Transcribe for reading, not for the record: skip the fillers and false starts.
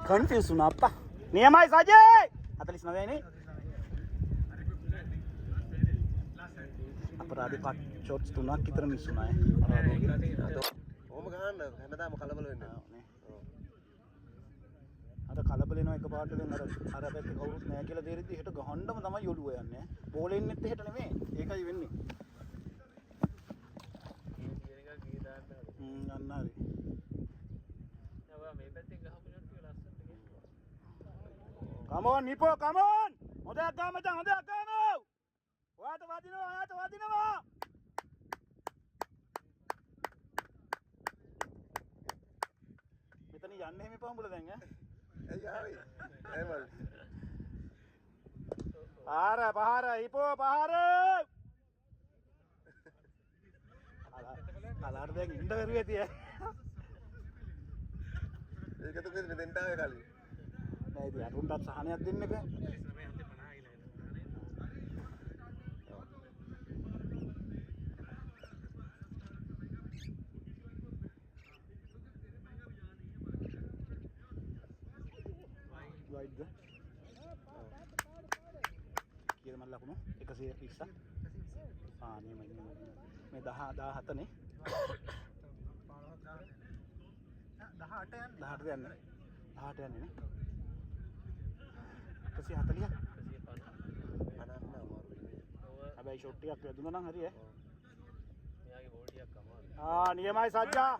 Confuse වුණා අප්පා. නියමයි සජේ. 49 නේ. අපරාධ පාට් ෂොට්ස් 3ක් විතර මිස් වුණා ඕම ගහන්න හැමදාම කලබල වෙන්නේ. අර කලබල වෙනවා එකපාරට දැන් අර පැත්තේ කවුරුත් නැහැ කියලා තේරෙද්දි හෙට ගහන්නම තමයි ඔළුව යන්නේ. බෝලේ ඉන්නෙත් හෙට නෙමෙයි. ඒකයි වෙන්නේ. යන්න හරි. මේ පැත්තෙන් ගහපු ෂොට් ටික ලස්සනට ගෙන්නවා. come on නිපෝ come on. හොඳක් ගා මචං හොඳක් ගාමු. ඔයාට වදිනවා. මෙතන යන්නේ මේ පහඹුල දැන් ඈ. පහර හිපෝ පහර කලාර දැන් ඉන්න බැරුව ඇති ඈ. ඒකද කොහෙද දෙන්න ආවේ කලින්. නෑ ඉතින් අරුන්ටත් සහනයක් දෙන්න එපා. වයිඩ්ද? කියලා මම ලකුණු 120. නියමයි. මේ 17 නේ. 18 යන්නේ නේ. 140. හැබැයි ෂොට් ටිකක් වැදුනා නම් හරි ඈ. මෙයාගේ බෝල් ටිකක් අමාරුයි. නියමයි සජ්ජා.